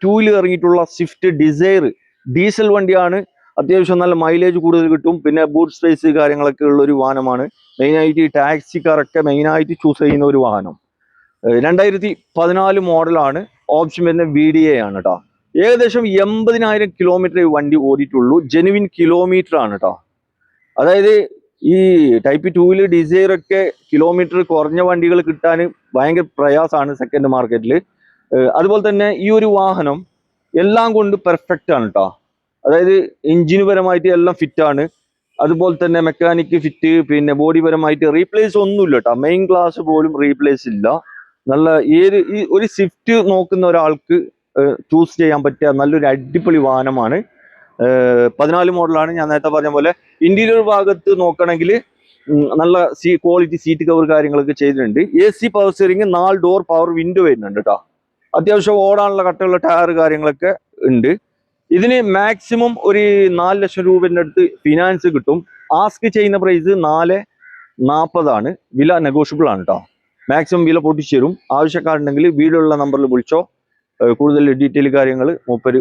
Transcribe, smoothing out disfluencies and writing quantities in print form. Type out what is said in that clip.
2-ൽ ഇറങ്ങിയിട്ടുള്ള Swift Dzire diesel വണ്ടിയാണ്. അത്യാവശ്യം നല്ല മൈലേജ് കൂടുതൽ കിട്ടും. പിന്നെ ബൂട്ട് സ്പേസ് കാര്യങ്ങളൊക്കെ ഉള്ള ഒരു വാഹനമാണ്. മെയിനായിട്ട് ഈ ടാക്സിക്കാരൊക്കെ മെയിനായിട്ട് ചൂസ് ചെയ്യുന്ന ഒരു വാഹനം. 2014 മോഡലാണ്. ഓപ്ഷൻ വരുന്ന VDA ആണ് കേട്ടോ. ഏകദേശം 80,000 കിലോമീറ്റർ വണ്ടി ഓടിയിട്ടുള്ളൂ. ജെനുവിൻ കിലോമീറ്റർ ആണ് കേട്ടോ. അതായത് ഈ ടൈപ്പ് 2-ൽ ഡിസൈർ ഒക്കെ കിലോമീറ്റർ കുറഞ്ഞ വണ്ടികൾ കിട്ടാൻ ഭയങ്കര പ്രയാസമാണ് സെക്കൻഡ് മാർക്കറ്റിൽ. അതുപോലെ തന്നെ ഈ ഒരു വാഹനം എല്ലാം കൊണ്ട് പെർഫെക്റ്റ് ആണ് കേട്ടോ. അതായത് എഞ്ചിന് പരമായിട്ട് എല്ലാം ഫിറ്റാണ്. അതുപോലെ തന്നെ മെക്കാനിക് ഫിറ്റ്, പിന്നെ ബോഡി പരമായിട്ട് റീപ്ലേസ് ഒന്നുമില്ല കേട്ടോ. മെയിൻ ക്ലാസ് പോലും റീപ്ലേസ് ഇല്ല. നല്ല ഈ ഒരു സ്വിഫ്റ്റ് നോക്കുന്ന ഒരാൾക്ക് ചൂസ് ചെയ്യാൻ പറ്റിയ നല്ലൊരു അടിപൊളി വാഹനമാണ്. 14 മോഡലാണ്. ഞാൻ നേരത്തെ പറഞ്ഞ പോലെ ഇന്റീരിയർ ഭാഗത്ത് നോക്കണമെങ്കിൽ നല്ല ക്വാളിറ്റി സീറ്റ് കവർ കാര്യങ്ങളൊക്കെ ചെയ്തിട്ടുണ്ട്. AC power steering, 4 door power window വരുന്നുണ്ട് കേട്ടോ. അത്യാവശ്യം ഓടാനുള്ള കട്ടുള്ള ടയർ കാര്യങ്ങളൊക്കെ ഉണ്ട്. ഇതിന് മാക്സിമം ഒരു 4 ലക്ഷം രൂപേൻ്റെ അടുത്ത് ഫിനാൻസ് കിട്ടും. ആസ്ക് ചെയ്യുന്ന പ്രൈസ് 440 ആണ്. വില നെഗോഷ്യബിൾ ആണ് കേട്ടോ. മാക്സിമം വില പൊട്ടിച്ചു തരും. ആവശ്യക്കാരുണ്ടെങ്കിൽ വീടുള്ള നമ്പറിൽ വിളിച്ചോ. കൂടുതൽ ഡീറ്റെയിൽ കാര്യങ്ങൾ മൂപ്പര്